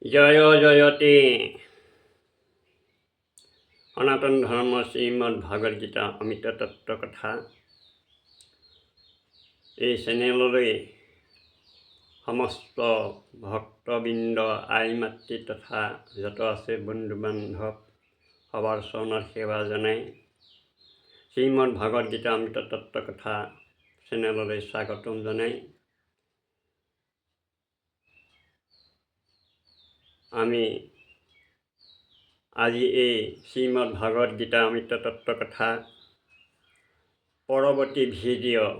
জয় জয়তে সনাতন ধৰ্ম শ্ৰীমদ ভাগৱত গীতা অমৃত তত্ত্ব কথা। এই চেনেললৈ সমস্ত ভক্তবৃন্দ আই মাতৃ তথা যত আছে বন্ধু বান্ধৱ সবাৰ চৰণত সেৱা জনাই শ্ৰীমদ ভাগৱত গীতা অমৃত তত্ত্ব কথা চেনেললৈ স্বাগতম জনাই আমি আজি এই শ্ৰীমদ ভাগৱত গীতা অমৃত তত্ত্ব কথা পৰৱৰ্তী ভিডিঅ'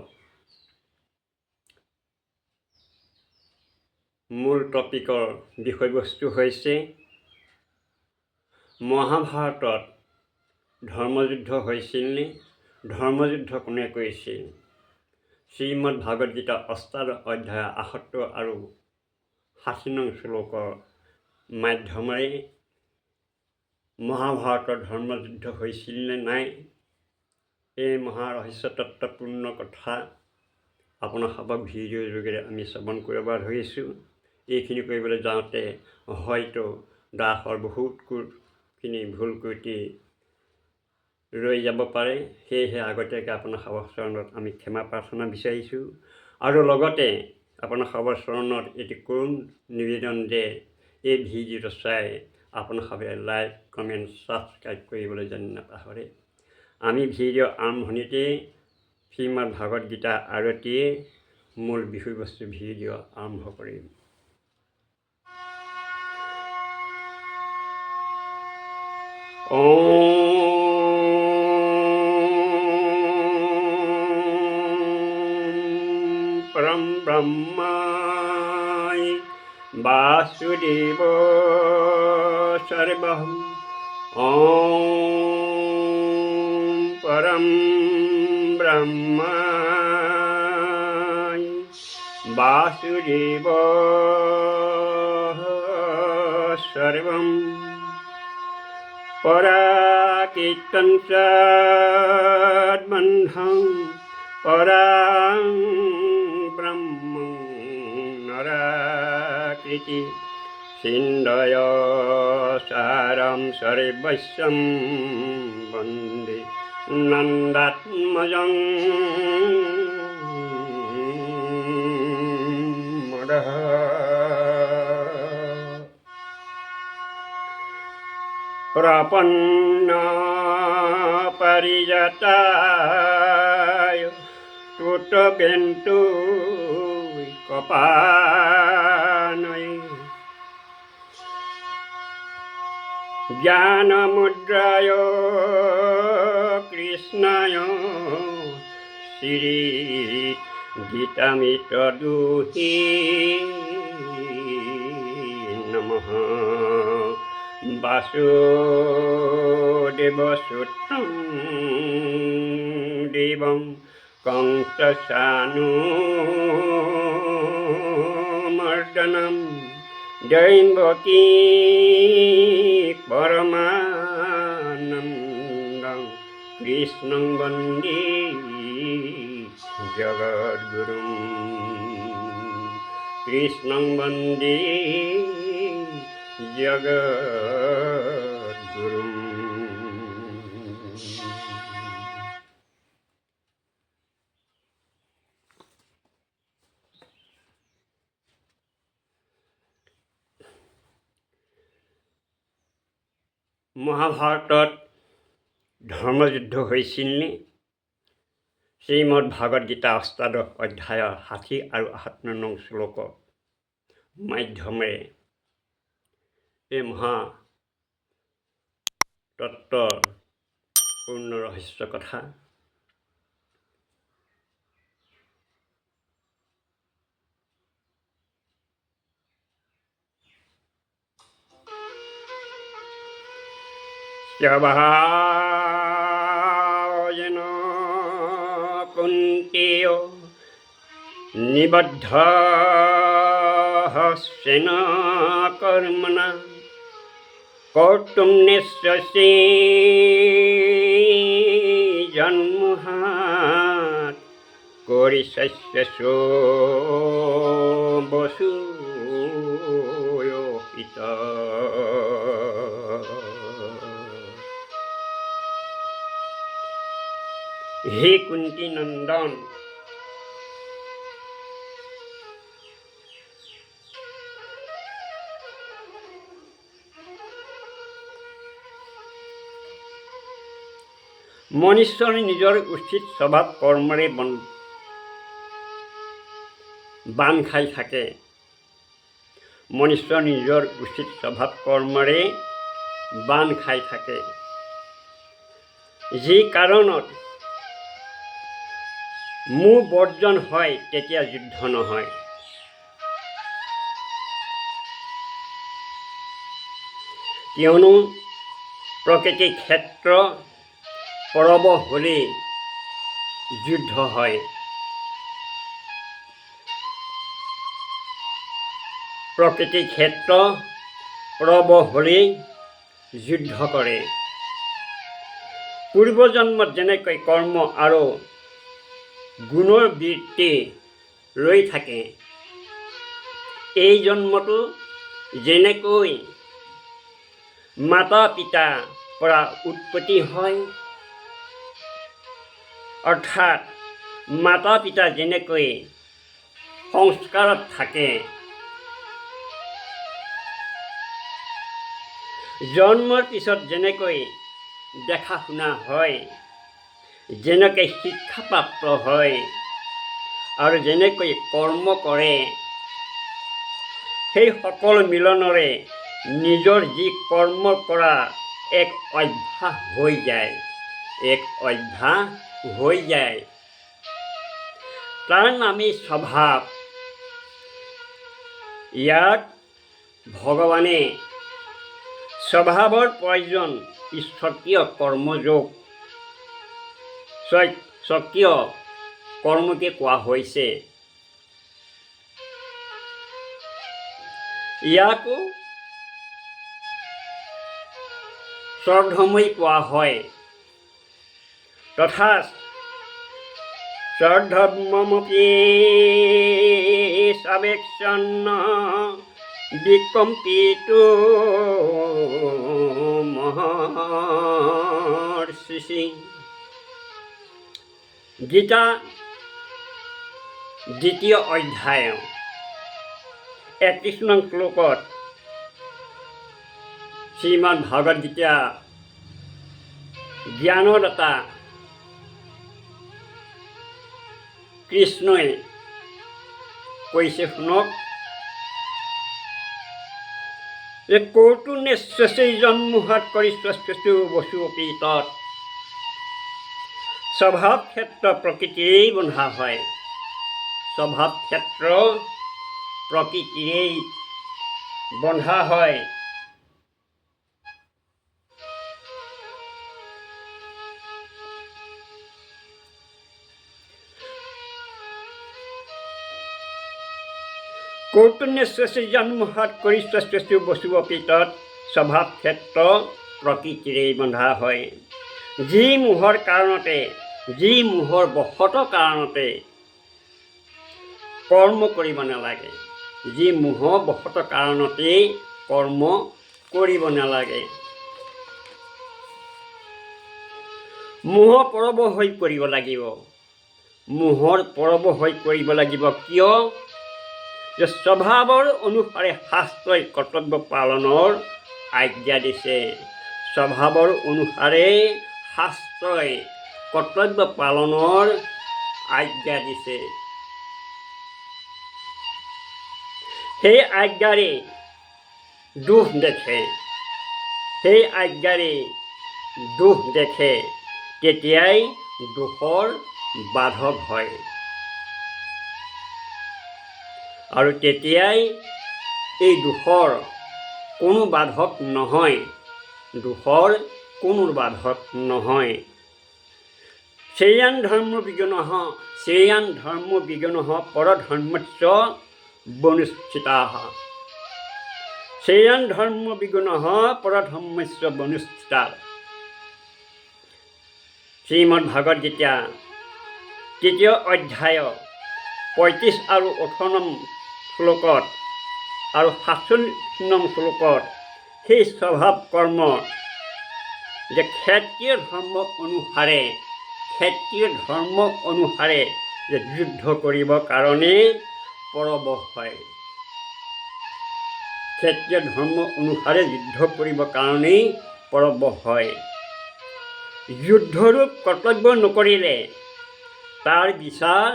মূল টপিকৰ বিষয়বস্তু হৈছে মহাভাৰতত ধৰ্মযুদ্ধ হৈছিল নে? ধৰ্মযুদ্ধ কোনে কৰিছিল? শ্ৰীমদ ভাগৱত গীতা অষ্টাদশ অধ্যায় ৭৮ আৰু ৬০ নং শ্লোকৰ মাধ্যমেৰে মহাভাৰতৰ ধৰ্মযুদ্ধ হৈছিল নে নাই, এই মহাৰহস্য তত্ত্বপূৰ্ণ কথা আপোনালোকক ভিডিঅ'ৰ যোগেৰে আমি শ্ৰৱণ কৰিব ধৰিছোঁ। এইখিনি কৰিবলৈ যাওঁতে হয়তো দাসৰ বহুতখিনি ভুল ত্ৰুটি ৰৈ যাব পাৰে, সেয়েহে আগতীয়াকৈ আপোনাৰ সবৰ চৰণত আমি ক্ষমা প্ৰাৰ্থনা বিচাৰিছোঁ। আৰু লগতে আপোনাৰ সবৰ চৰণত এটি কৰুণ নিবেদন যে এই ভিডিঅ'টো চাই আপোনালোকে লাইক কমেণ্ট ছাবস্ক্ৰাইব কৰিবলৈ যেন নাপাহৰে। আমি ভিডিঅ' আৰম্ভণিতেই শ্ৰীমদ ভাগৱত গীতা আৰতিয়ে মূল বিষয়বস্তু ভিডিঅ' আৰম্ভ কৰিম। পৰম ব্ৰহ্মাই বাসুদেৱ সৰ্বঃ পৰম ব্ৰহ্মাই বাসুদেৱ সৰ্বম পৰাকীৰ্তন সদ্বন্ধং পৰাং ব্ৰহ্মং নৰাকৃতি সিন্ধয় সাৰম সর্বস্বম বন্দে নন্দাত্মজং মদঃ। প্রপন্ন পরিযতায় তুতবেন্তু কপানয়ে জ্ঞানমুদ্রায় কৃষ্ণায় শ্রী গীতামৃত দুহি নমঃ। বাসুদেব সুতং দেবং কংসসানুমর্দনম দৈবকী পরমানন্দং কৃষ্ণং বন্দে জগদ্গুরুম। কৃষ্ণং বন্দে জগদ্গুরুম। মহাভাৰতত ধৰ্মযুদ্ধ হৈছিল নে? শ্ৰীমদ ভাগৱত গীতা অষ্টাদশ অধ্যায়ৰ ৬০ আৰু ৭৮ নং শ্লোকৰ মাধ্যমেৰে এই মহা তত্ত্বৰ পূৰ্ণ ৰহস্য কথা স্বভাৱজেন কুন্তেয় নিবদ্ধ হস্তেন কৰ্মণা কৰ্তুম নিঃশ্চসে জন্মহাত কৰিষ্যস্য বসু পিতা। হে কুন্তী নন্দন, মনুষ্যই নিজৰ উচিত স্বভাৱ কৰ্মৰে বান্ধ খাই থাকে। মনুষ্য নিজৰ উচিত স্বভাৱ কৰ্মৰে বান্ধ খাই থাকে। যি কাৰণত মোহ বৰ্জন হয় তেতিয়া যুদ্ধ নহয়। কিয়নো প্ৰকৃতিৰ ক্ষেত্ৰ পৰৱ হ'লেই যুদ্ধ হয়। প্ৰকৃতিৰ ক্ষেত্ৰ পৰৱ হ'লেই যুদ্ধ কৰে। পূৰ্বজন্মত যেনেকৈ কৰ্ম আৰু গুণৰ বৃত্তি ৰৈ থাকে, এই জন্মতো যেনেকৈ মাতা পিতাৰ পৰা উৎপত্তি হয়, অৰ্থাৎ মাতা পিতা যেনেকৈ সংস্কাৰত থাকে, জন্মৰ পিছত যেনেকৈ দেখা শুনা হয়, যেনেকৈ শিক্ষাপ্ৰাপ্ত হয় আৰু যেনেকৈ কৰ্ম কৰে, সেই সকলো মিলনৰে নিজৰ যি কৰ্ম কৰা এক অভ্যাস হৈ যায়, তাৰ নামেই স্বভাৱ। ইয়াত ভগৱানে স্বভাৱৰ প্ৰয়োজন স্বকীয় কৰ্মযোগ, স্বকীয় কৰ্মকে কোৱা হৈছে। ইয়াকো স্বধৰ্মই কোৱা হয়। তথা স্বধৰ্মমপি সাবেক্ষণ বিকম্পিতো মহৰ্ষি। গীতা 2য় অধ্যায় 31 নং শ্লোকত শ্ৰীমদ ভাগৱত গীতা জ্ঞানদাতা কৃষ্ণই কৈছে, শুনক, যে কৌতুনেশ্বচৈজন্মোহাত কৰিশ্বস্যু বসুপি তৎ। স্বভাৱ ক্ষেত্ৰ প্ৰকৃতিৰেই বন্ধা হয়। স্বভাৱ ক্ষেত্ৰ প্ৰকৃতিৰেই বন্ধা হয়। কৌতুনেশ্বচৈজন্মোহাত কৰিশ্বস্যু বসুপি তৎ। স্বভাৱ ক্ষেত্ৰ প্ৰকৃতিৰেই বন্ধা হয়। যি মোহৰ কাৰণতে, যি মোহৰ বশত কাৰণতে কৰ্ম কৰিব নালাগে, যি মোহৰ বশত কাৰণতেই কৰ্ম কৰিব নালাগে। মোহৰ পৰৱ হৈ কৰিব লাগিব। মোহৰ পৰৱ হৈ কৰিব লাগিব কিয়? যে স্বভাৱৰ অনুসাৰে শাস্ত্ৰই কৰ্তব্য পালনৰ আজ্ঞা দিছে। স্বভাৱৰ অনুসাৰে শাস্ত্ৰই কৰ্তব্য পালনৰ আজ্ঞা দিছে। সেই আজ্ঞাৰে দোষ দেখে, সেই আজ্ঞাৰে দোষ দেখে, তেতিয়াই দোষৰ বাধক হয়। আৰু তেতিয়াই এই দোষৰ কোনো বাধক নহয়, দোষৰ কোনো বাধক নহয়। শ্ৰেয়ান ধৰ্ম বিগুণঃ, শ্ৰেয়ান ধৰ্ম বিগুণঃ পৰধৰ্মস্য বনুষ্ঠিতাঃ। শ্ৰেয়ান ধৰ্ম বিগুণঃ পৰধৰ্মস্য বনুষ্ঠিতাঃ। শ্ৰীমদ ভাগৱত গীতা 3য় অধ্যায় 35 আৰু 18 নং শ্লোকত আৰু ৪৭ নং শ্লোকত সেই স্বভাৱ কৰ্ম যে ক্ষেত্ৰীয় ধৰ্ম অনুসাৰে যে যুদ্ধ কৰিবৰ কাৰণে পৰবশ হয়। ক্ষেত্ৰীয় ধৰ্ম অনুসাৰে যুদ্ধ কৰিবৰ কাৰণেই পৰবশ হয়। যুদ্ধৰূপ কৰ্তব্য নকৰিলে তাৰ বিচাৰ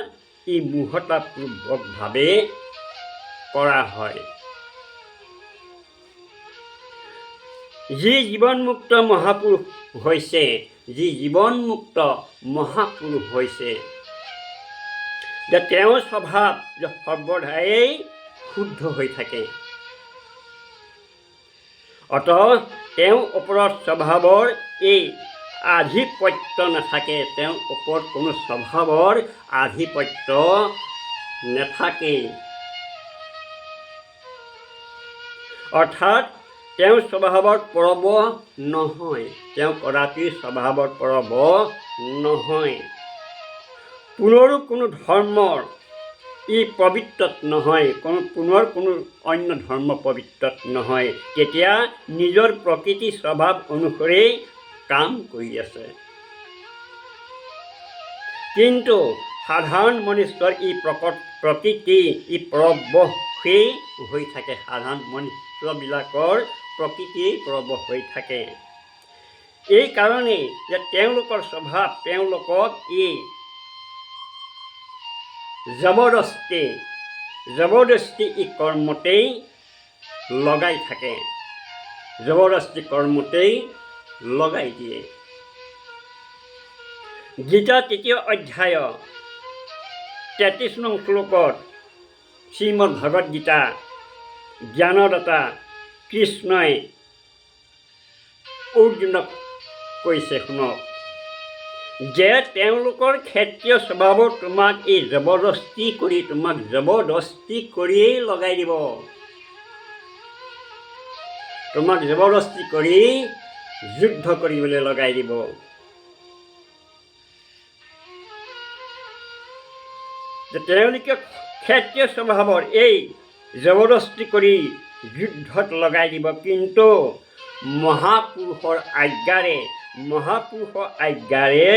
ই মূঢ়তাপূৰ্বকভাৱে কৰা হয়। যি জীৱনমুক্ত মহাপুৰুষ হৈছে যে তেওঁৰ স্বভাৱ যে সৰ্বদাই শুদ্ধ হৈ থাকে। অতঃ তেওঁৰ ওপৰত স্বভাৱৰ এই আধিপত্য নাথাকে, তেওঁৰ ওপৰত কোনো স্বভাৱৰ আধিপত্য নাথাকেই। অৰ্থাৎ তেওঁ স্বভাৱত পৰবশ নহয়, তেওঁ কদাপি স্বভাৱত পৰবশ নহয়। পুনৰো কোনো ধৰ্মৰ ই পবিত্ৰত নহয়, পুনৰ কোনো অন্য ধৰ্ম পবিত্ৰত নহয়, তেতিয়া নিজৰ প্ৰকৃতি স্বভাৱ অনুসৰি কাম কৰি আছে। কিন্তু সাধাৰণ মনুষ্যৰ ই প্ৰকৃতি ই পৰবশেই হৈ থাকে। সাধাৰণ মনুষ্যবিলাকৰ প্ৰকৃতিয়েই পৰবশ হৈ থাকে। এই কাৰণেই যে তেওঁলোকৰ স্বভাৱ তেওঁলোকক ই জবৰদস্তি ই কৰ্মতেই লগাই থাকে, জবৰদস্তি কৰ্মতেই লগাই দিয়ে। গীতা ৩য় অধ্যায় ৩৩ নং শ্লোকত শ্ৰীমদ ভাগৱত গীতা জ্ঞানদাতা কৃষ্ণই অৰ্জুনক কৈছে, শুনক, যে তেওঁলোকৰ ক্ষেত্ৰীয় স্বভাৱত তোমাক এই জবৰদস্তি কৰিয়েই লগাই দিব। তোমাক জবৰদস্তি কৰি যুদ্ধ কৰিবলৈ লগাই দিব। যে তেওঁলোকে ক্ষেত্ৰীয় স্বভাৱৰ এই জবৰদস্তি কৰি যুদ্ধত লগাই দিব, কিন্তু মহাপুৰুষৰ আজ্ঞাৰে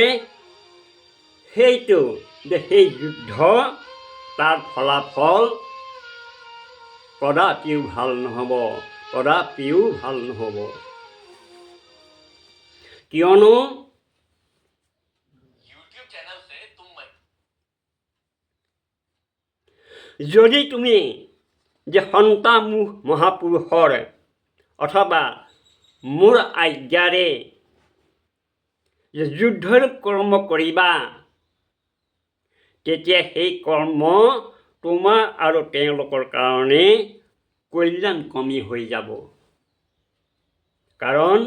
সেই যুদ্ধ তাৰ ফলাফল কদাপিও ভাল নহ'ব। কিয়নো যদি তুমি যে সন্তা মহাপুৰুষৰ অথবা মোৰ আজ্ঞাৰে যে যুদ্ধৰূপ কৰ্ম কৰিবা, তেতিয়া সেই কৰ্ম তোমাৰ আৰু তেওঁলোকৰ কাৰণে কল্যাণকমী হৈ যাব। কাৰণ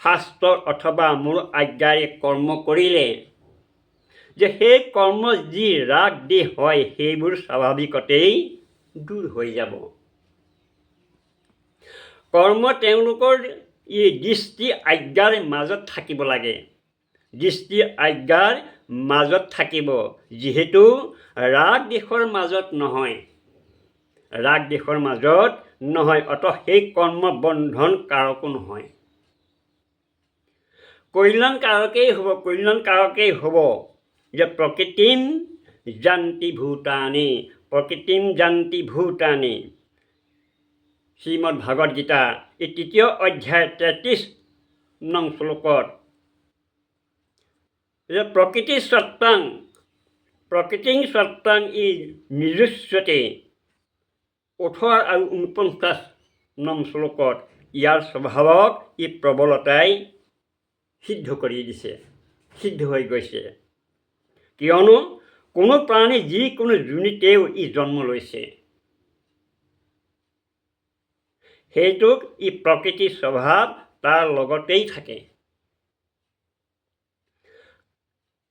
শাস্ত্ৰ অথবা মোৰ আজ্ঞাৰে কৰ্ম কৰিলে যে সেই কৰ্ম যি ৰাগ দ্বেষ হয় সেইবোৰ স্বাভাৱিকতেই দূৰ হৈ যাব। কৰ্ম তেওঁলোকৰ ই দৃষ্টি আজ্ঞাৰ মাজত থাকিব লাগে, দৃষ্টি আজ্ঞাৰ মাজত থাকিব, যিহেতু ৰাগ দ্বেষৰ মাজত নহয়, অতঃ সেই কৰ্ম বন্ধন কাৰকো নহয়, কল্যাণকাৰকেই হ'ব। যে প্ৰকৃতিম যান্তি ভূতানি শ্ৰীমদ ভাগৱত গীতা এই ৩য় অধ্যায় ৩৩ নং শ্লোকত যে প্ৰকৃতিং স্বত্বাং ই নিজস্বতে ১৮ আৰু ৪৯ নং শ্লোকত ইয়াৰ স্বভাৱক ই প্ৰবলতাই সিদ্ধ হৈ গৈছে। কিয়নো কোনো প্ৰাণী যিকোনো যোনিতেও ই জন্ম লৈছে, সেইটোক ই প্ৰকৃতিৰ স্বভাৱ তাৰ লগতেই থাকে।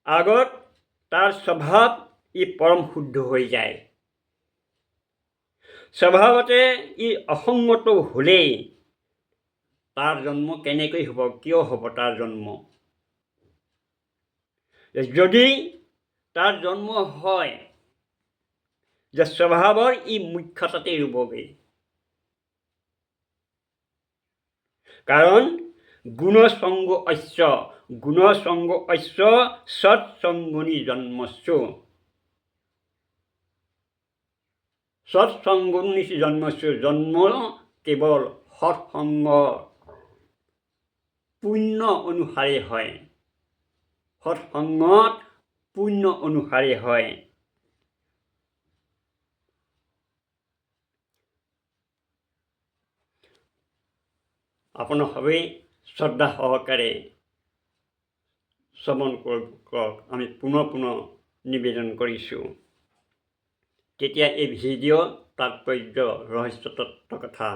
আগত তাৰ স্বভাৱ ই পৰম শুদ্ধ হৈ যায়। স্বভাৱতে ই অসংগত হ'লেই তাৰ জন্ম কেনেকৈ হ'ব, কিয় হ'ব তাৰ জন্ম? যদি তাৰ জন্ম হয় যে স্বভাৱৰ ই মুখ্যতাতেই ৰ'বগৈ, কাৰণ গুণসংগ ঐশ্য সৎসংগুনি জন্মস্যু জন্ম কেৱল সৎসংগ পুণ্য অনুসাৰে হয়। সৎসংগত পুণ্য অনুসাৰে হয়। আপোনাৰ সবেই শ্ৰদ্ধা সহকাৰে শ্ৰৱণ কৰক, আমি পুনৰ নিবেদন কৰিছোঁ। তেতিয়া এই ভিডিঅ' তাৎপৰ্য ৰহস্য তত্ত্ব কথা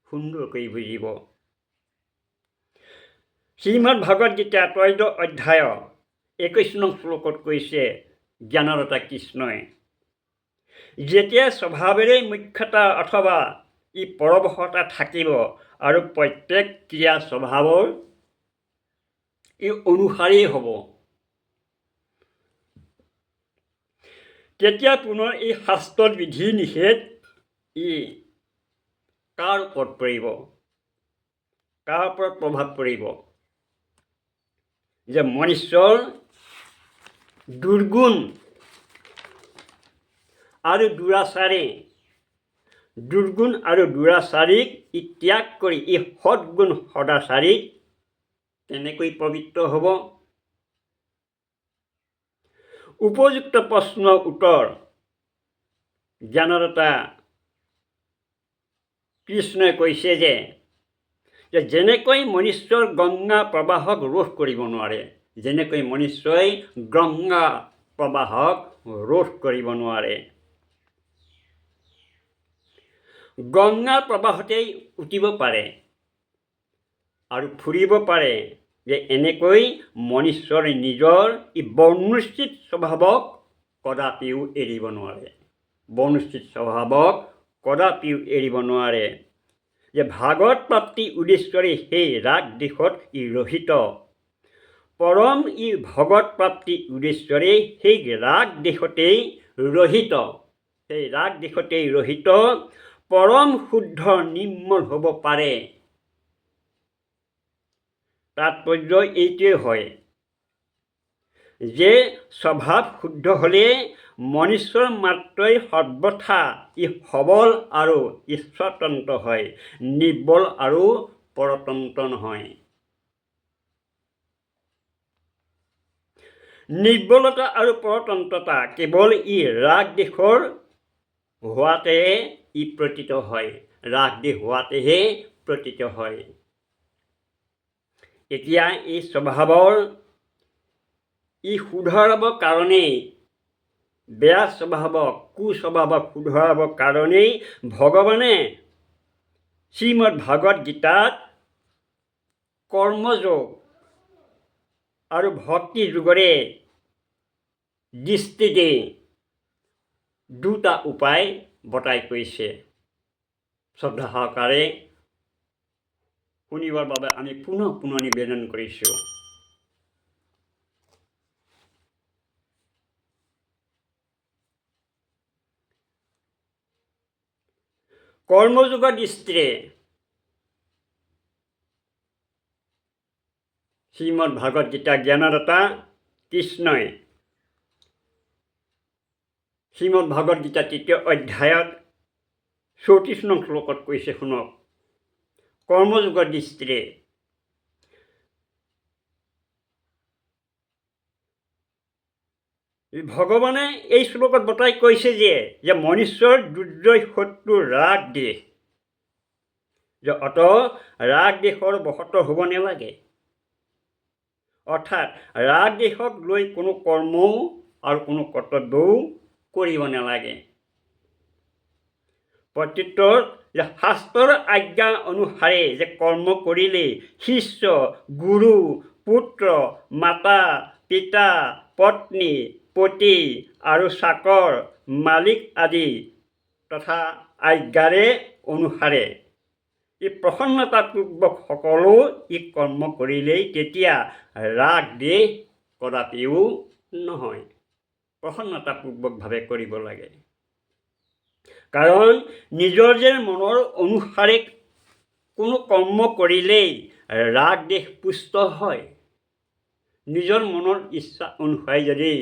সুন্দৰকৈ বুজিব। শ্ৰীমদ ভগৱদ গীতা 3 অধ্যায় 21 নং শ্লোকত কৈছে জ্ঞানদাতা কৃষ্ণই, যেতিয়া স্বভাৱেৰে মুখ্যতা অথবা ই পৰবশতা থাকিব আৰু প্ৰত্যেক ক্ৰিয়া স্বভাৱৰ ই অনুসাৰেই হ'ব, তেতিয়া পুনৰ এই শাস্ত্ৰৰ বিধি নিষেধ ই কাৰ ওপৰত পৰিব, কাৰ ওপৰত প্ৰভাৱ পৰিব? যে মনুষ্যৰ দুৰ্গুণ আৰু দুৰাচাৰীক ই ত্যাগ কৰি ই সৎগুণ সদাচাৰীক কেনেকৈ পবিত্ৰ হ'ব? উপযুক্ত প্ৰশ্নৰ উত্তৰ জ্ঞানদাতা কৃষ্ণই কৈছে যে যেনেকৈ মনুষ্যৰ গংগা প্ৰবাহক ৰোধ কৰিব নোৱাৰে, যেনেকৈ মনুষ্যই গংগা প্ৰবাহক ৰোধ কৰিব নোৱাৰে, গংগাৰ প্ৰবাহতেই উঠিব পাৰে আৰু ফুৰিব পাৰে, যে এনেকৈ মনুষ্যৰ নিজৰ ই বৰ্ণনিষ্ঠিত স্বভাৱক কদাপিও এৰিব নোৱাৰে। যে ভাগৱত প্ৰাপ্তি উদ্দেশ্যৰে সেই ৰাগ দিশত ই ৰহিত, পৰম ই ভগৱত প্ৰাপ্তি উদ্দেশ্যৰে সেই ৰাগ দিশতেই ৰহিত, পৰম শুদ্ধ নিৰ্মল হ'ব পাৰে। তাৎপৰ্য এইটোৱে হয় যে স্বভাৱ শুদ্ধ হ'লে মনুষ্যৰ মাত্ৰই সৰ্বথা ই সবল আৰু ঈশ্বৰতন্ত্ৰ হয়, নিৰ্বল আৰু পৰতন্ত্ৰ নহয়। নিৰ্বলতা আৰু পৰতন্ত্ৰতা কেৱল ই ৰাগ দিশৰ হোৱাতেহে ই প্ৰতীত হয়। এতিয়া এই স্বভাৱৰ ই শুধৰাবৰ কাৰণেই, বেয়া স্বভাৱক কুস্বভাৱক শুধৰাবৰ কাৰণেই ভগৱানে শ্ৰীমদ ভাগৱত গীতাত কৰ্মযোগ আৰু ভক্তি যোগৰে দৃষ্টিতে দুটা উপায় বতাই কৈছে। শ্ৰদ্ধা সহকাৰে শুনিবৰ বাবে আমি পুনৰ নিবেদন কৰিছোঁ। কৰ্মযোগৰ দৃষ্টিৰে শ্ৰীমদ ভাগৱত গীতা জ্ঞানদাতা কৃষ্ণই শ্ৰীমদ ভাগৱত গীতা 3 অধ্যায়ত 34 নং শ্লোকত কৈছে, শুনক। কৰ্মযোগৰ দৃষ্টিৰে ভগৱানে এই শ্লোকত বতাই কৈছে যে মনুষ্যৰ দুৰ্জয় শত্ৰু ৰাগ দেশ, যে অত ৰাগ দেশৰ বশত হ'ব নালাগে। অৰ্থাৎ ৰাগ দেশক লৈ কোনো কৰ্মও আৰু কোনো কৰ্তব্যও কৰিব নালাগে। প্ৰত্যুত্তৰ যে শাস্ত্ৰৰ আজ্ঞা অনুসাৰে যে কৰ্ম কৰিলে শিষ্য, গুৰু, পুত্ৰ, মাতা, পিতা, পত্নী, পতি আৰু চাকৰ, মালিক আদি তথা আজ্ঞাৰে অনুসাৰে ই প্ৰসন্নতাপূৰ্বক সকলো ই কৰ্ম কৰিলেই তেতিয়া ৰাগ দেশ কদাপিও নহয়। প্ৰসন্নতাপূৰ্বকভাৱে কৰিব লাগে। কাৰণ নিজৰ যে মনৰ অনুসাৰে কোনো কৰ্ম কৰিলেই ৰাগ দেশ পুষ্ট হয়, নিজৰ মনৰ ইচ্ছা অনুসাৰে যদি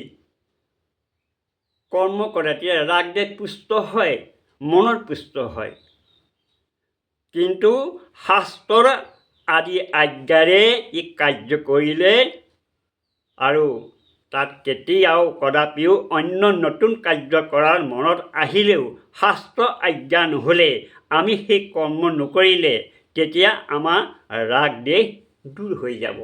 কৰ্ম কৰে তেতিয়া ৰাগ দেশ পুষ্ট হয়, মনৰ পুষ্ট হয়। কিন্তু শাস্ত্ৰৰ আদি আজ্ঞাৰে ই কাৰ্য কৰিলে আৰু তাত কেতিয়াও কদাপিও অন্য নতুন কাৰ্য কৰাৰ মনত আহিলেও শাস্ত্ৰ আজ্ঞা নহ'লে আমি সেই কৰ্ম নকৰিলে তেতিয়া আমাৰ ৰাগ দেশ দূৰ হৈ যাব।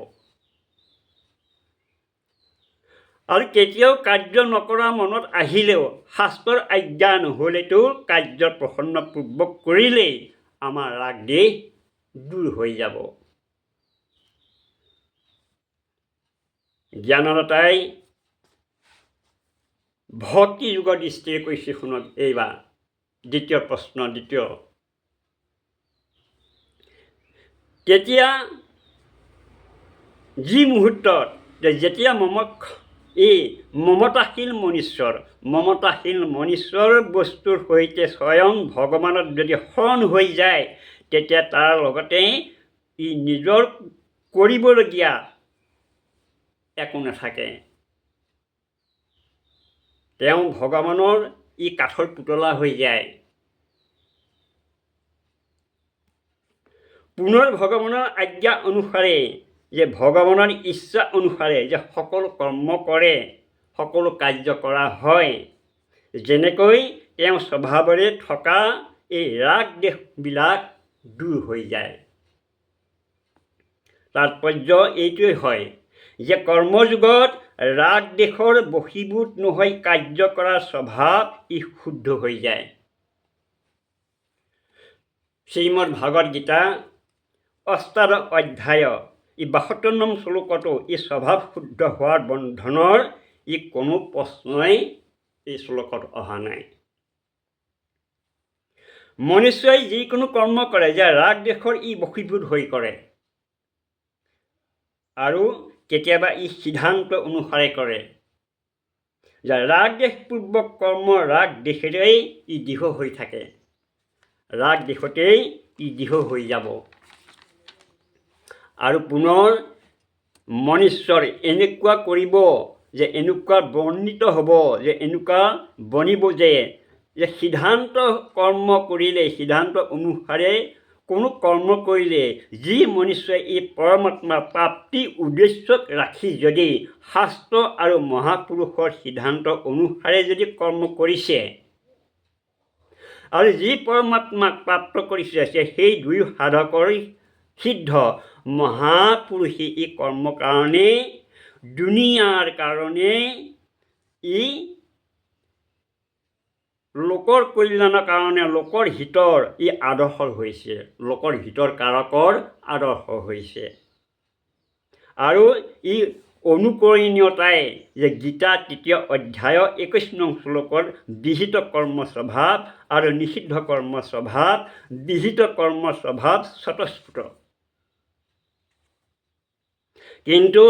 আৰু কেতিয়াও কাৰ্য নকৰা মনত আহিলেও শাস্ত্ৰৰ আজ্ঞা নহ'লেতো কাৰ্য প্ৰসন্নপূৰ্বক কৰিলেই আমাৰ ৰাগ দেশ দূৰ হৈ যাব। জ্ঞানৰতাই ভক্তি যুগৰ দৃষ্টিৰে কৈছে শুনক। এইবাৰ দ্বিতীয় প্ৰশ্ন, তেতিয়া যি মুহূৰ্তত যেতিয়া এই মমতাশীল মনীশ্বৰ বস্তুৰ সৈতে স্বয়ং ভগৱানত যদি শৰণ হৈ যায় তেতিয়া তাৰ লগতে ই নিজৰ কৰিবলগীয়া একো নাথাকে। তেওঁ ভগৱানৰ ই কাঠৰ পুতলা হৈ যায়। পুনৰ ভগৱানৰ আজ্ঞা অনুসাৰে যে ভগৱানৰ ইচ্ছা অনুসাৰে যে সকলো কৰ্ম কৰে, সকলো কাৰ্য কৰা হয়, যেনেকৈ তেওঁ স্বভাৱৰে থকা এই ৰাগ দেশবিলাক দূৰ হৈ যায়। তাৎপৰ্য এইটোৱেই হয় যে কৰ্মযুগত ৰাগ দেশৰ বশীভূত নহৈ কাৰ্য কৰাৰ স্বভাৱ ই শুদ্ধ হৈ যায়। শ্ৰীমদ ভাগৱত গীতা অষ্টাদশ অধ্যায় ৭২ শ্লোকতো এই স্বভাৱ শুদ্ধ হোৱাৰ বন্ধনৰ ই কোনো প্ৰশ্নই এই শ্লোকত অহা নাই। মনুষ্যই যিকোনো কৰ্ম কৰে যে ৰাগ দেশৰ ই বশীভূত হৈ কৰে আৰু কেতিয়াবা ই সিদ্ধান্ত অনুসাৰে কৰে যে ৰাগ দেশপূৰ্বক কৰ্ম ৰাগ দেশেৰেই ই দৃঢ় হৈ থাকে, ৰাগ দেশতেই ই দৃঢ় হৈ যাব। আৰু পুনৰ মনুষ্যৰ এনেকুৱা কৰিব যে এনেকুৱা বৰ্ণিত হ'ব যে এনেকুৱা বনিব যে সিদ্ধান্ত কৰ্ম কৰিলে, সিদ্ধান্ত অনুসাৰে কোনো কৰ্ম কৰিলে যি মনুষ্যই এই পৰমাত্মা প্ৰাপ্তি উদ্দেশ্যক ৰাখি যদি শাস্ত্ৰ আৰু মহাপুৰুষৰ সিদ্ধান্ত অনুসাৰে যদি কৰ্ম কৰিছে আৰু যি পৰমাত্মাক প্ৰাপ্ত কৰিছে সেই দুই সাধকৰ সিদ্ধ মহাপুৰুষে এই কৰ্মৰ কাৰণে দুনিয়াৰ কাৰণে ই লোকৰ কল্যাণৰ কাৰণে লোকৰ হিতৰ ই আদৰ্শ হৈছে, লোকৰ হিতৰ কাৰকৰ আদৰ্শ হৈছে। আৰু ই অনুকৰণীয়তাই যে গীতা ৩ অধ্যায় ২১ শ্লোকত বিহিত কৰ্ম স্বভাৱ আৰু নিষিদ্ধ কৰ্ম স্বভাৱ, বিহিত কৰ্ম স্বভাৱ স্বতঃস্ফূৰ্ত, কিন্তু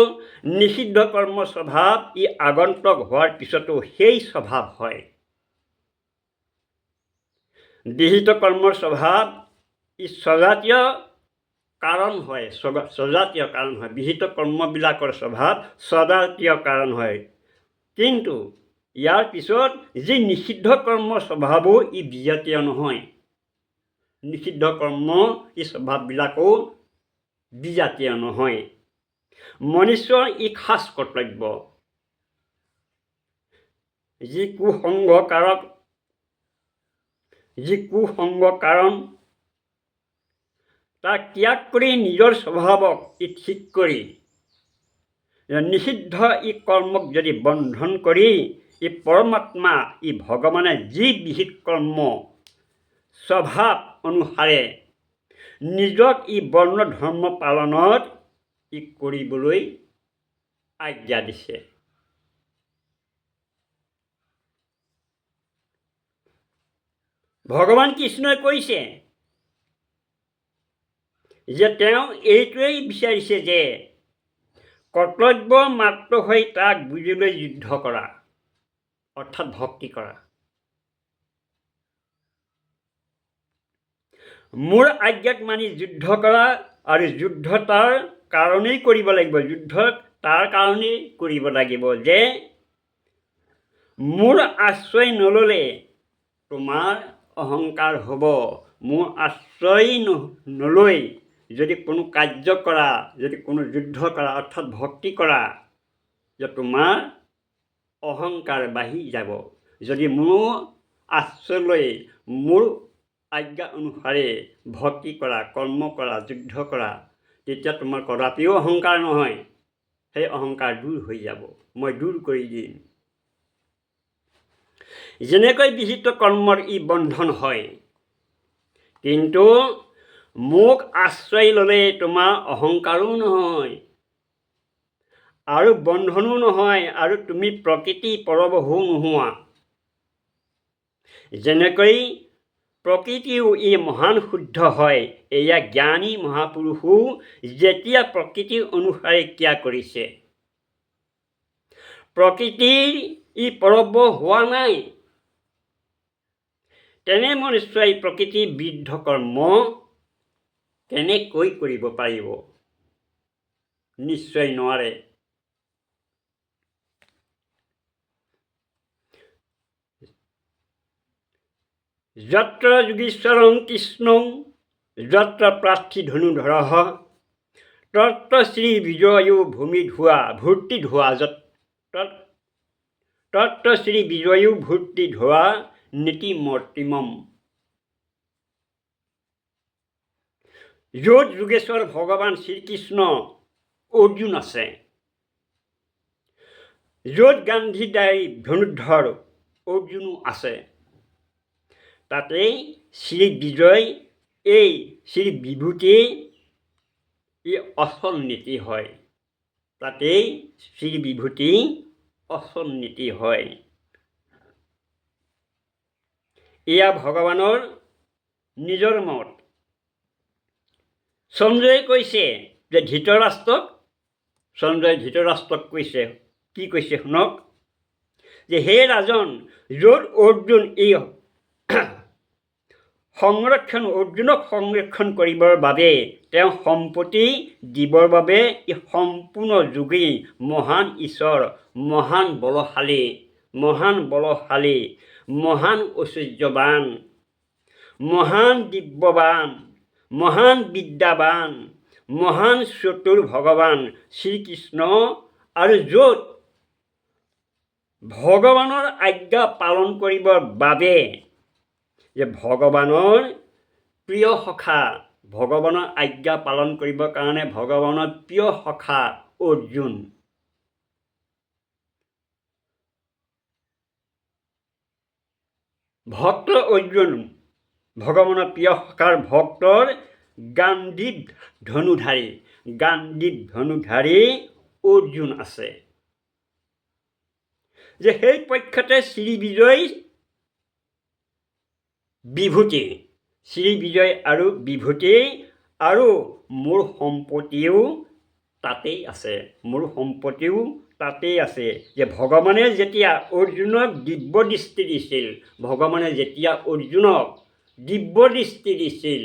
নিষিদ্ধ কৰ্ম স্বভাৱ ই আগন্তুক হোৱাৰ পিছতো সেই স্বভাৱ হয়। বিহিত কৰ্মৰ স্বভাৱ ই স্বজাতীয় কাৰণ হয়, বিহিত কৰ্মবিলাকৰ স্বভাৱ স্বজাতীয় কাৰণ হয়। কিন্তু ইয়াৰ পিছত যি নিষিদ্ধ কৰ্ম স্বভাৱো ই বিজাতীয় নহয়, নিষিদ্ধ কৰ্ম ই স্বভাৱবিলাকো বিজাতীয় নহয়। মনুষ্যৰ ই খাচ কৰ্তব্য, যি কুসংগ কাৰণ তাক ত্যাগ কৰি নিজৰ স্বভাৱক ই ঠিক কৰি নিষিদ্ধ ই কৰ্মক যদি বন্ধন কৰি ই পৰমাত্মা ই ভগৱানে যি বিহিত কৰ্ম স্বভাৱ অনুসাৰে নিজক ই বৰ্ণ ধৰ্ম পালনত ই কৰিবলৈ আজ্ঞা দিছে। ভগৱান কৃষ্ণই কৈছে যে তেওঁ এইটোৱেই বিচাৰিছে যে কৰ্তব্য মাত্ৰ হৈ তাক বুজিলৈ যুদ্ধ কৰা, অৰ্থাৎ ভক্তি কৰা। মোৰ আজ্ঞাক মানি যুদ্ধ কৰা আৰু যুদ্ধ তাৰ কাৰণেই কৰিব লাগিব, যুদ্ধ তাৰ কাৰণেই কৰিব লাগিব যে মোৰ আশ্ৰয় নল'লে তোমাৰ অহংকাৰ হ'ব। মোৰ আশ্ৰয় নলৈ যদি কোনো কাৰ্য কৰা, যদি কোনো যুদ্ধ কৰা অৰ্থাৎ ভক্তি কৰা, যে তোমাৰ অহংকাৰ বাঢ়ি যাব। যদি মোৰ আশ্ৰয় লৈ মোৰ আজ্ঞা অনুসাৰে ভক্তি কৰা, কৰ্ম কৰা, যুদ্ধ কৰা, তেতিয়া তোমাৰ কদাপিও অহংকাৰ নহয়, সেই অহংকাৰ দূৰ হৈ যাব, মই দূৰ কৰি দিম। যেনেকৈ বিহিত কৰ্মৰ ই বন্ধন হয়, কিন্তু মোক আশ্ৰয় ল'লে তোমাৰ অহংকাৰো নহয় আৰু বন্ধনো নহয়, আৰু তুমি প্ৰকৃতি পৰবশো নোহোৱা। যেনেকৈ প্ৰকৃতিও ই মহান শুদ্ধ হয়, এয়া জ্ঞানী মহাপুৰুষো যেতিয়া প্ৰকৃতিৰ অনুসাৰে ক্ৰিয়া কৰিছে, প্ৰকৃতিৰ ই পৰবশ হোৱা নাই, তেনে মনুষ্যই প্ৰকৃতিৰ বিৰুদ্ধ কৰ্ম কেনেকৈ কৰিব পাৰিব? নিশ্চয় নোৱাৰে। যত্ৰ যোগীশ্বৰং কৃষ্ণং যত্ৰ প্ৰাৰ্থী ধনুধৰঃ তত্ৰ শ্ৰী বিজয়ো ভূমি ধোৱা ভূৰ্তি ধোৱা তত্ৰ শ্ৰী বিজয়ো ভূৰ্তি ধোৱা নীতিমূৰ্তিমম। য'ত যোগেশ্বৰ ভগৱান শ্ৰীকৃষ্ণ অৰ্জুন আছে, য'ত গান্ধীদাৰী ধনুৰ্ধৰ অৰ্জুনো আছে, তাতেই শ্ৰী বিজয়, এই শ্ৰী বিভূতি ই অচল নীতি হয়, তাতেই শ্ৰী বিভূতি অচল নীতি হয়। এয়া ভগৱানৰ নিজৰ মত। সঞ্জয়ে কৈছে যে সঞ্জয় ধৃতৰাষ্ট্ৰক কৈছে, কি কৈছে শুনক, যে হে ৰাজন, য'ত অৰ্জুন এই অৰ্জুনক সংৰক্ষণ কৰিবৰ বাবে, তেওঁ সম্পত্তি দিবৰ বাবে ই সম্পূৰ্ণ যোগী মহান ঈশ্বৰ, মহান বলশালী, মহান ঐশ্বৰ্যৱান, মহান দিব্যৱান, মহান বিদ্যাৱান, মহান চতুৰ ভগৱান শ্ৰীকৃষ্ণ, আৰু য'ত ভগৱানৰ আজ্ঞা পালন কৰিবৰ বাবে, যে ভগৱানৰ প্ৰিয় সখা, ভগৱানৰ আজ্ঞা পালন কৰিবৰ কাৰণে ভগৱানৰ প্ৰিয় সখা অৰ্জুন, ভক্ত অৰ্জুন, ভগৱানৰ প্ৰিয় সখাৰ ভক্তৰ গাণ্ডীৱ ধনুধাৰী অৰ্জুন আছে। যে সেই পক্ষতে শ্ৰী বিজয় বিভূতি, শ্ৰী বিজয় আৰু বিভূতি, আৰু মোৰ সম্পত্তিও তাতেই আছে, যে ভগৱানে যেতিয়া অৰ্জুনক দিব্য দৃষ্টি দিছিল,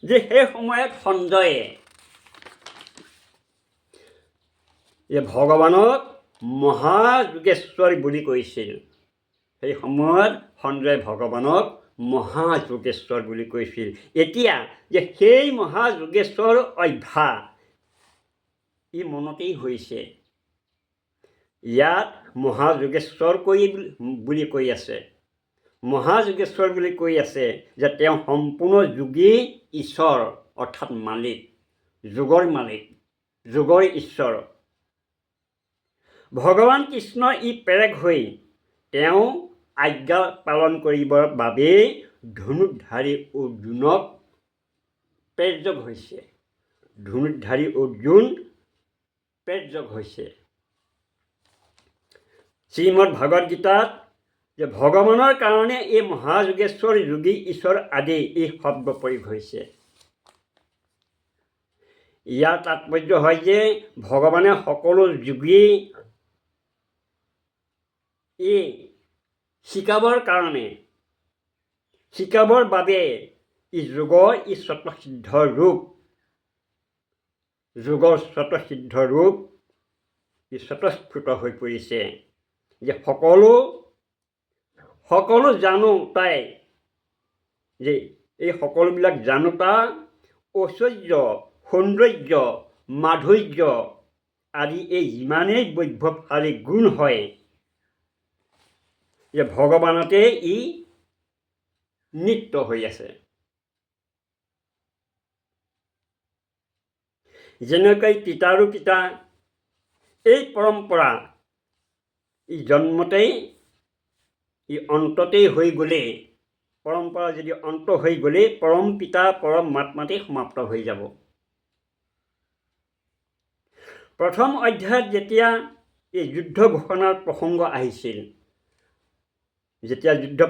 যে সেই সময়ত সঞ্জয়ে যে ভগৱানক মহাযোগেশ্বৰ বুলি কৈছিল, সেই সময়ত সঞ্জয়ে ভগৱানক মহাযোগেশ্বৰ বুলি কৈছিল। এতিয়া যে সেই মহাযোগেশ্বৰ অভ্যাস ই মনতেই হৈছে, ইয়াত মহাযোগেশ্বৰ বুলি কৈ আছে, মহাযোগেশ্বৰ বুলি কৈ আছে যে তেওঁ সম্পূৰ্ণ যোগী ঈশ্বৰ, অৰ্থাৎ মালিক, যোগৰ ঈশ্বৰ। ভগৱান কৃষ্ণ ই পেৰেক হৈ তেওঁ আজ্ঞা পালন কৰিবৰ বাবে ধনুৰ্ধাৰী অৰ্জুনক প্ৰেৰক হৈছে। শ্ৰীমদ ভাগৱত গীতাত যে ভগৱানৰ কাৰণে এই মহাযোগেশ্বৰ, যোগী ঈশ্বৰ আদি এই শব্দ প্ৰয়োগ হৈছে। ইয়াৰ তাৎপৰ্য হয় যে ভগৱানে সকলো যোগী এই শিকাবৰ কাৰণে, শিকাবৰ বাবে ই যোগৰ ই স্বতঃসিদ্ধ ৰূপ, যোগৰ স্বতঃসিদ্ধ ৰূপ ই স্বতঃস্ফূৰ্ত হৈ পৰিছে যে সকলো জানোতাই, যে এই সকলোবিলাক জানোতা ঐশ্বৰ্য, সৌন্দৰ্য, মাধুৰ্য আদি এই যিমানেই বৈভৱশালী গুণ হয় যে ভগৱানতে ই নিত্য হৈ আছে। যেনেকৈ পিতাৰো পিতা, এই পৰম্পৰা ই জন্মতেই ই অন্ততেই হৈ গ'লে, পৰম্পৰা যদি অন্ত হৈ গ'লে পৰম পিতা পৰম মাত্মাতেই সমাপ্ত হৈ যাব। প্ৰথম অধ্যায়ত যেতিয়া এই যুদ্ধ ঘোষণাৰ প্ৰসংগ আহিছিল, যেতিয়া যুদ্ধ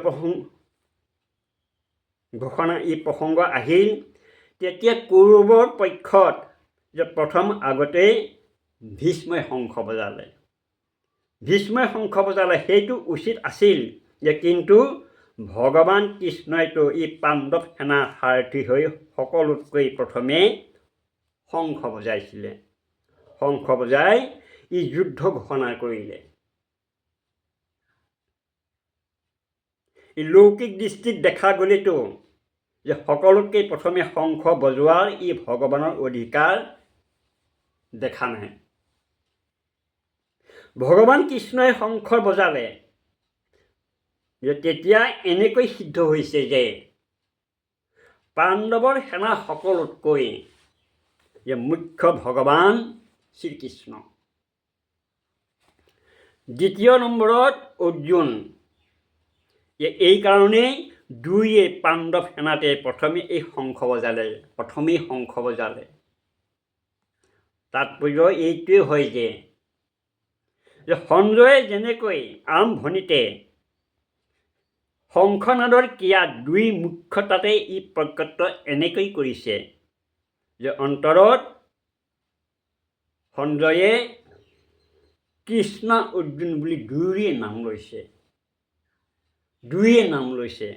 ঘোষণা এই প্ৰসংগ আহিল, তেতিয়া কৌৰৱৰ পক্ষত যে প্ৰথম আগতেই ভীষ্মই শংখ বজালে। ভীষ্মই শংখ বজালে সেইটো উচিত আছিল যে, কিন্তু ভগৱান কৃষ্ণইতো এই পাণ্ডৱ সেনা সাৰথি হৈ সকলোতকৈ প্ৰথমে শংখ বজাইছিলে। শংখ বজাই ই যুদ্ধ ঘোষণা কৰিলে। ই লৌকিক দৃষ্টিত দেখা গ'লেতো যে সকলোতকৈ প্ৰথমে শংখ বজোৱাৰ ই ভগৱানৰ অধিকাৰ দেখা নাই। ভগৱান কৃষ্ণই শংখ বজালে যে তেতিয়া এনেকৈ সিদ্ধ হৈছে যে পাণ্ডৱৰ সেনা সকলোতকৈ যে মুখ্য ভগৱান শ্ৰীকৃষ্ণ। দ্বিতীয় নম্বৰত অৰ্জুন। এই কাৰণেই দুয়ে পাণ্ডৱ সেনাতে প্ৰথমে এই শংখ বজালে, প্ৰথমেই শংখ বজালে। তাৎপৰ্য এইটোৱে হয় যে সঞ্জয়ে যেনেকৈ আৰম্ভণিতে শংখনাদৰ ক্ৰিয়া দুই মুখ্যতাতে ই প্ৰকট এনেকৈ কৰিছে যে অন্তৰত সঞ্জয়ে কৃষ্ণ অৰ্জুন বুলি দুয়োৰে নাম লৈছে। দুয়োৰে নাম লৈছে।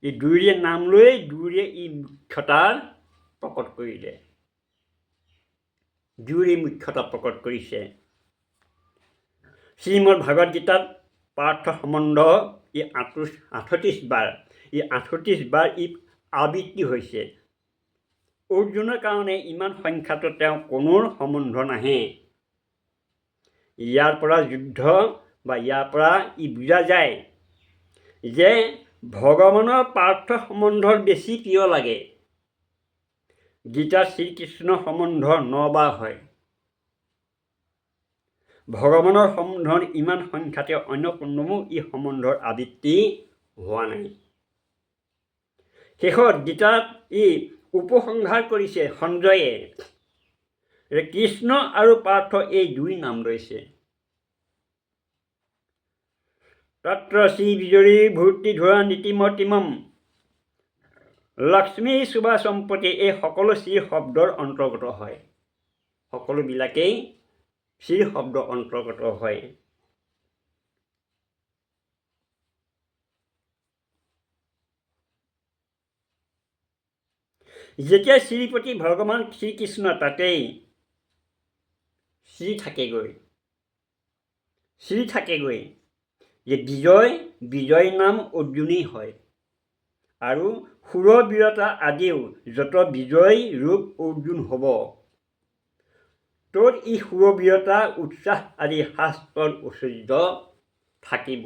এই দুয়োৰে নাম লৈ দুয়োৰে ই মুখ্যতাৰ প্ৰকট কৰিলে। দুয়োৰে মুখ্যতা প্ৰকট কৰিছে। শ্ৰীমদ ভাগৱত গীতাত পাৰ্থ সম্বন্ধ ই 38 বাৰ, ই 38 বাৰ ই আবৃত্তি হৈছে। অৰ্জুনৰ কাৰণে ইমান সংখ্যাটো তেওঁ কোনো সম্বন্ধ নাহে। ইয়াৰ পৰা যুদ্ধ বা ইয়াৰ পৰা ই বুজা যায় যে ভগৱানৰ পাৰ্থ সম্বন্ধৰ বেছি প্ৰিয় লাগে। গীতাত শ্ৰীকৃষ্ণ সম্বন্ধ 9 বাৰ হয়। ভগৱানৰ সম্বন্ধৰ ইমান সংখ্যাতে অন্য কোনোমো ই সম্বন্ধৰ আবৃত্তি হোৱা নাই। শেষত গীতাত ই উপসংহাৰ কৰিছে সঞ্জয়ে যে কৃষ্ণ আৰু পাৰ্থ এই দুই নাম লৈছে। তত্ৰ শ্ৰী বিজয়ী ভূতি ধৰা নীতিমতিমম লক্ষ্মী সুভা সম্পত্তি, এই সকলো শ্ৰী শব্দৰ অন্তৰ্গত হয়। সকলোবিলাকেই শ্ৰী শব্দ অন্তৰ্গত হয়। যেতিয়া শ্ৰীপতি ভগৱান শ্ৰীকৃষ্ণ তাতেই শ্ৰী থাকেগৈ যে বিজয় নাম অৰ্জুনেই হয়। আৰু সুৰবীৰতা আদিও যত বিজয় ৰূপ অৰ্জুন হ'ব, তত ই সুৰবীৰতা উৎসাহ আদি শাস্ত্ৰৰ ঐশ্বৰ্য থাকিব।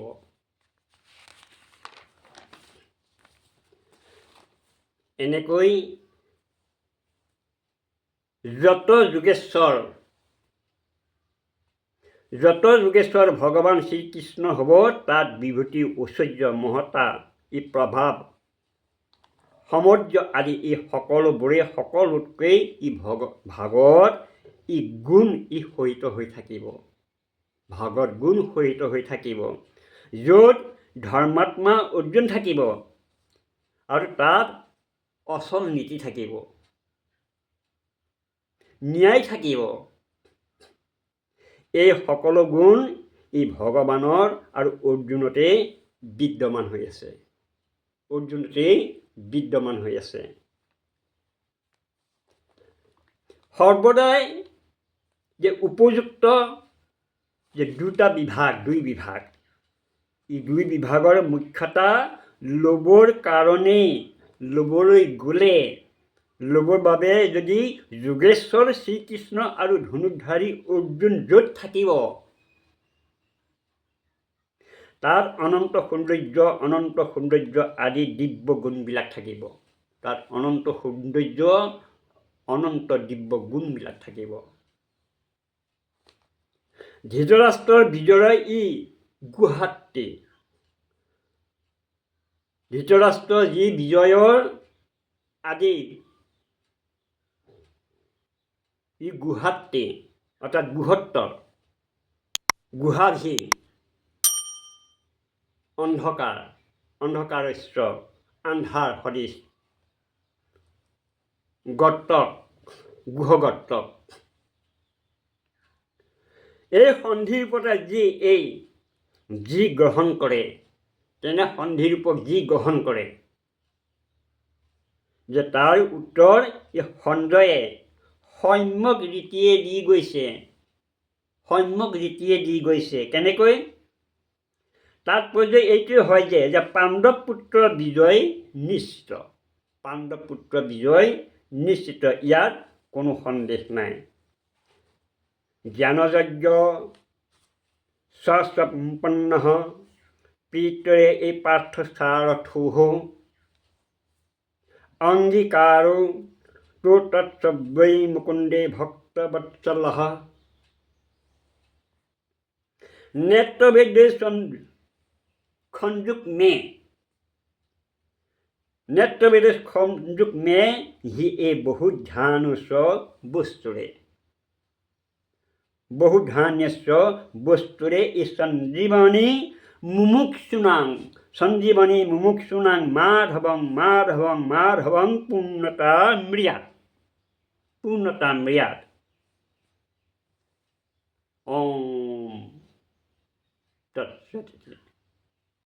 এনেকৈ যত যোগেশ্বৰ ভগৱান শ্ৰীকৃষ্ণ হ'ব, তাত বিভূতি ঐশ্বৰ্য মহতা ই প্ৰভাৱ সমৰ্য আদি এই সকলোবোৰে সকলোতকৈ ই ভাগৱত ই গুণ ই সহিত হৈ থাকিব। ভাগৱত গুণ সহিত হৈ থাকিব। য'ত ধৰ্মাত্মা অৰ্জুন থাকিব আৰু তাত অচল নীতি থাকিব, ন্যায় থাকিব। এই সকলো গুণ এই ভগৱানৰ আৰু অৰ্জুনতেই বিদ্যমান হৈ আছে। অৰ্জুনতেই বিদ্যমান হৈ আছে। সৰ্বদাই যে উপযুক্ত যে দুই বিভাগ, এই দুই বিভাগৰ মুখ্যতা ল'বৰ কাৰণেই, ল'বলৈ গ'লে, ল'বৰ বাবে যদি যোগেশ্বৰ শ্ৰীকৃষ্ণ আৰু ধনুৰ্ধাৰী অৰ্জুন য'ত থাকিব, তাত অনন্ত সৌন্দৰ্য আদি দিব্য গুণবিলাক থাকিব। তাত অনন্ত সৌন্দৰ্য, অনন্ত দিব্য গুণবিলাক থাকিব। ধৃতৰাষ্ট্ৰৰ বিজয়ৰ ই গুহাটী। ধৃতৰাষ্ট্ৰৰ যি বিজয়ৰ আদি ই গুহাটী, অৰ্থাৎ গুহত্তৰ, গুহাভি, অন্ধকাৰস্য, আন্ধাৰ সদৃশ, গুহগৰ্তক। এই সন্ধিৰূপতে যি গ্ৰহণ কৰে, তেনে সন্ধিৰূপক যি গ্ৰহণ কৰে, যে তাৰ উত্তৰ এই সঞ্জয়ে সম্যক ৰীতিয়ে দি গৈছে। কেনেকৈ? তাৎপৰ্য এইটোৱে হয় যে পাণ্ডৱ পুত্ৰৰ বিজয় নিশ্চিত। পাণ্ডৱ পুত্ৰৰ বিজয় নিশ্চিত, ইয়াত কোনো সন্দেহ নাই। জ্ঞানযজ্ঞ সম্পন্ন প্ৰীতৰে এই পাৰ্থ সাৰথোঃ অংগীকাৰো তো তৎসব্যৈ মুকুন্দে ভক্তবৎসলঃ নেত্ৰভেদে সংযুক মে হি এ বহু ধ্যানস্য বস্তুৰে এই সঞ্জীৱনী মুমুক্ষুণাং মাধৱং পূৰ্ণতা মৃয়াৎ। ওম তৎসৎ।